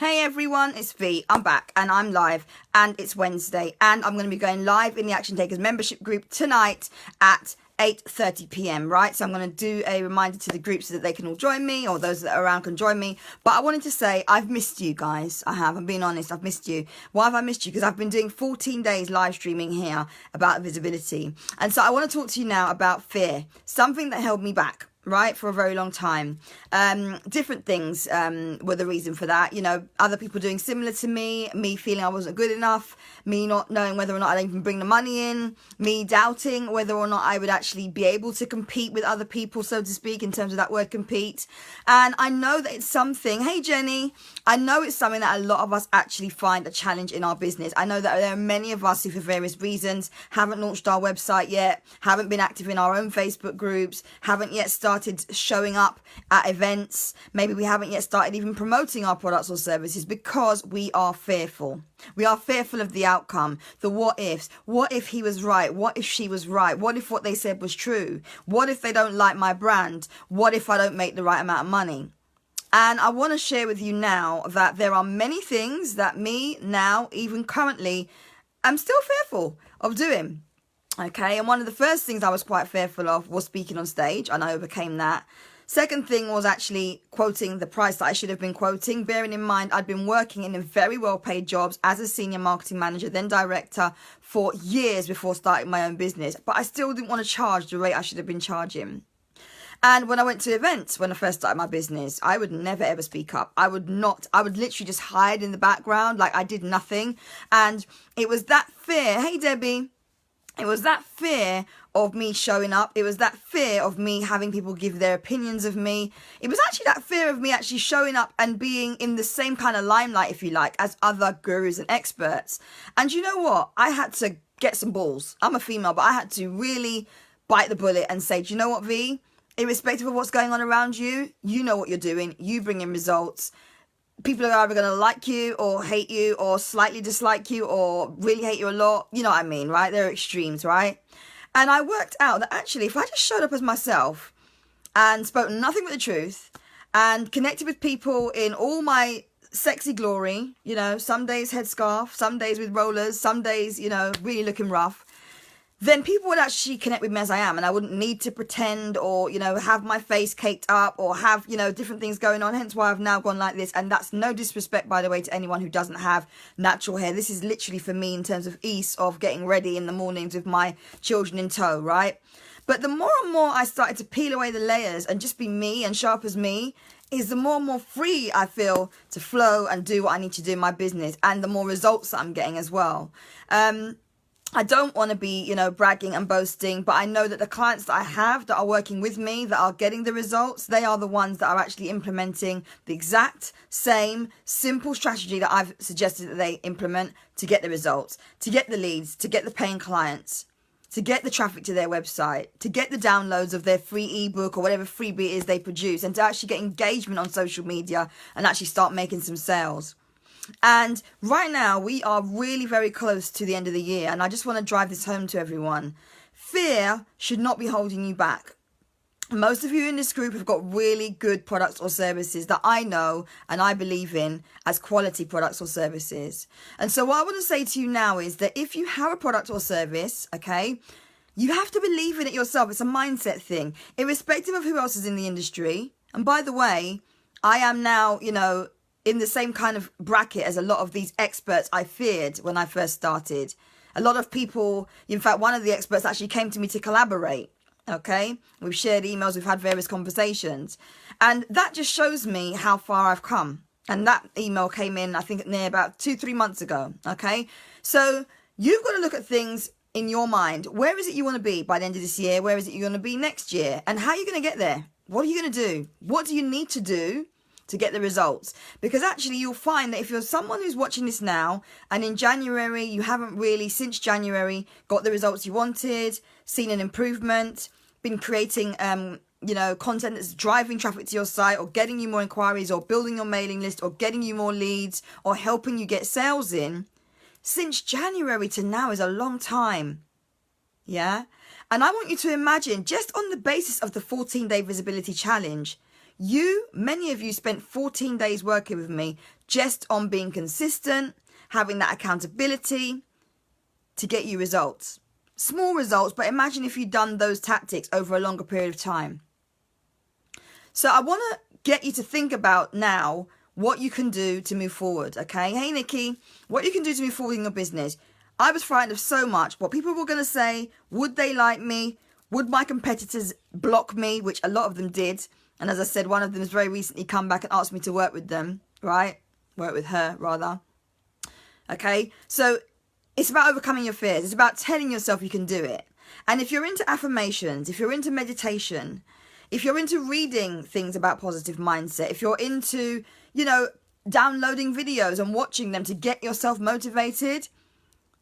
Hey everyone, it's V. I'm back and I'm live and it's Wednesday and I'm going to be going live in the Action Takers membership group tonight at 8:30 p.m. right? So I'm going to do a reminder to the group so that they can all join me, or those that are around can join me. But I wanted to say I've missed you guys. I'm being honest, I've missed you. Why have I missed you? Because I've been doing 14 days live streaming here about visibility. And so I want to talk to you now about fear, something that held me back, right, for a very long time. Different things were the reason for that. You know, other people doing similar to me feeling I wasn't good enough, me not knowing whether or not I'd even bring the money in, me doubting whether or not I would actually be able to compete with other people, so to speak, in terms of that word compete. And I know that it's something, hey Jenny, I know it's something that a lot of us actually find a challenge in our business. I know that there are many of us who for various reasons haven't launched our website yet, haven't been active in our own Facebook groups, haven't yet started showing up at events. Maybe we haven't yet started even promoting our products or services because we are fearful. We are fearful of the outcome, the what ifs. What if he was right? What if she was right? What if what they said was true? What if they don't like my brand? What if I don't make the right amount of money? And I want to share with you now that there are many things that me now, even currently, I'm still fearful of doing. Okay, and one of the first things I was quite fearful of was speaking on stage, and I overcame that. Second thing was actually quoting the price that I should have been quoting, bearing in mind I'd been working in very well-paid jobs as a senior marketing manager, then director, for years before starting my own business. But I still didn't want to charge the rate I should have been charging. And when I went to events, when I first started my business, I would never ever speak up. I would literally just hide in the background like I did nothing. And it was that fear, hey Debbie, it was that fear of me showing up. It was that fear of me having people give their opinions of me. It was actually that fear of me actually showing up and being in the same kind of limelight, if you like, as other gurus and experts. And you know what? I had to get some balls. I'm a female, but I had to really bite the bullet and say, do you know what, V? Irrespective of what's going on around you, you know what you're doing. You bring in results. People are either going to like you or hate you or slightly dislike you or really hate you a lot. You know what I mean, right? There are extremes, right? And I worked out that actually if I just showed up as myself and spoke nothing but the truth and connected with people in all my sexy glory, you know, some days headscarf, some days with rollers, some days, you know, really looking rough, then people would actually connect with me as I am, and I wouldn't need to pretend or, you know, have my face caked up or have, you know, different things going on. Hence why I've now gone like this. And that's no disrespect, by the way, to anyone who doesn't have natural hair. This is literally for me in terms of ease of getting ready in the mornings with my children in tow, right? But the more and more I started to peel away the layers and just be me and sharp as me, is the more and more free I feel to flow and do what I need to do in my business, and the more results that I'm getting as well. I don't want to be, you know, bragging and boasting, but I know that the clients that I have that are working with me, that are getting the results, they are the ones that are actually implementing the exact same simple strategy that I've suggested that they implement to get the results, to get the leads, to get the paying clients, to get the traffic to their website, to get the downloads of their free ebook or whatever freebie it is they produce, and to actually get engagement on social media and actually start making some sales. And right now we are really very close to the end of the year, and I just want to drive this home to everyone. Fear should not be holding you back. Most of you in this group have got really good products or services that I know and I believe in as quality products or services. And so what I want to say to you now is that if you have a product or service, okay, you have to believe in it yourself. It's a mindset thing, irrespective of who else is in the industry. And by the way, I am now, you know, in the same kind of bracket as a lot of these experts I feared when I first started. A lot of people, in fact, one of the experts actually came to me to collaborate, okay? We've shared emails, we've had various conversations. And that just shows me how far I've come. And that email came in, I think, near about 2-3 months ago, okay? So you've got to look at things in your mind. Where is it you want to be by the end of this year? Where is it you're going to be next year? And how are you going to get there? What are you going to do? What do you need to do to get the results? Because actually you'll find that if you're someone who's watching this now and in January you haven't really since January got the results you wanted, seen an improvement, been creating you know, content that's driving traffic to your site or getting you more inquiries or building your mailing list or getting you more leads or helping you get sales in, since January to now is a long time. Yeah. And I want you to imagine, just on the basis of the 14-day visibility challenge, Many of you spent 14 days working with me just on being consistent, having that accountability to get you results. Small results, but imagine if you'd done those tactics over a longer period of time. So I want to get you to think about now what you can do to move forward, okay? Hey, Nikki, what you can do to move forward in your business. I was frightened of so much. What people were going to say, would they like me? Would my competitors block me? Which a lot of them did. And as I said, one of them has very recently come back and asked me to work with them, right? Work with her, rather. Okay, so it's about overcoming your fears. It's about telling yourself you can do it. And if you're into affirmations, if you're into meditation, if you're into reading things about positive mindset, if you're into, downloading videos and watching them to get yourself motivated,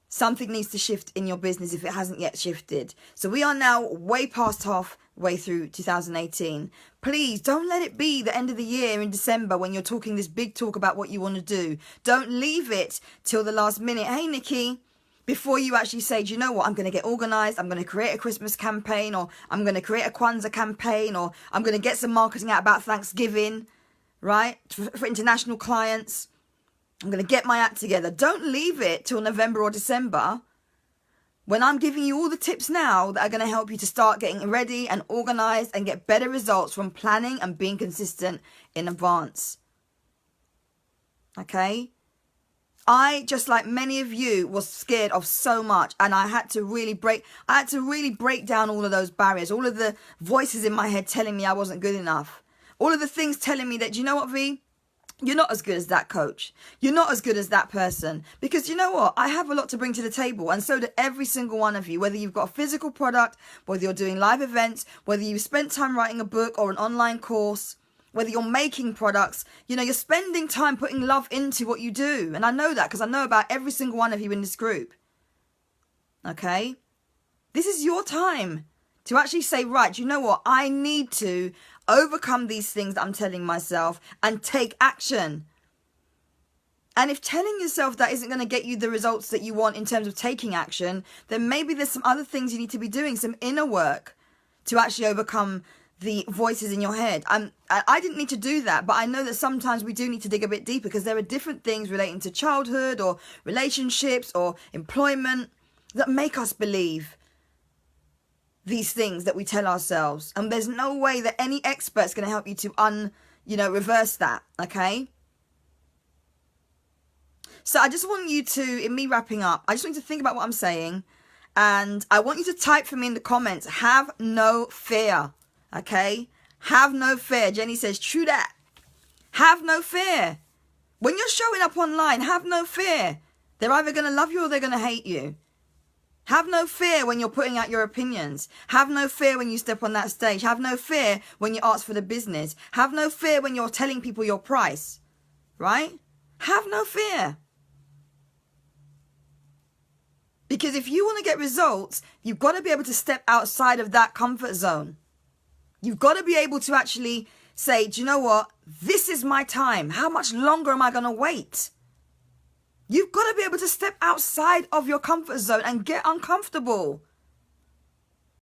something needs to shift in your business if it hasn't yet shifted. So we are now way past halfway through 2018. Please don't let it be the end of the year in December when you're talking this big talk about what you want to do. Don't leave it till the last minute. Hey, Nikki, before you actually say, do you know what, I'm going to get organized, I'm going to create a Christmas campaign, or I'm going to create a Kwanzaa campaign, or I'm going to get some marketing out about Thanksgiving, right, for international clients. I'm going to get my act together. Don't leave it till November or December when I'm giving you all the tips now that are going to help you to start getting ready and organized and get better results from planning and being consistent in advance. Okay? I, just like many of you, was scared of so much, and I had to really break down all of those barriers, all of the voices in my head telling me I wasn't good enough. All of the things telling me that, you know what, V? You're not as good as that coach. You're not as good as that person. Because you know what? I have a lot to bring to the table. And so do every single one of you. Whether you've got a physical product, whether you're doing live events, whether you've spent time writing a book or an online course, whether you're making products, you're spending time putting love into what you do. And I know that because I know about every single one of you in this group. Okay? This is your time to actually say, right, you know what? I need to overcome these things that I'm telling myself and take action. And if telling yourself that isn't going to get you the results that you want in terms of taking action, then maybe there's some other things you need to be doing, some inner work to actually overcome the voices in your head. I didn't need to do that, but I know that sometimes we do need to dig a bit deeper because there are different things relating to childhood or relationships or employment that make us believe these things that we tell ourselves. And there's no way that any expert's going to help you to reverse that, okay? So I just want you to, in me wrapping up, I just want you to think about what I'm saying, and I want you to type for me in the comments, have no fear, okay? Have no fear. Jenny says, true that. Have no fear. When you're showing up online, have no fear. They're either going to love you or they're going to hate you. Have no fear when you're putting out your opinions. Have no fear when you step on that stage. Have no fear when you ask for the business. Have no fear when you're telling people your price, right? Have no fear. Because if you want to get results, you've got to be able to step outside of that comfort zone. You've got to be able to actually say, do you know what? This is my time. How much longer am I going to wait? You've got to be able to step outside of your comfort zone and get uncomfortable.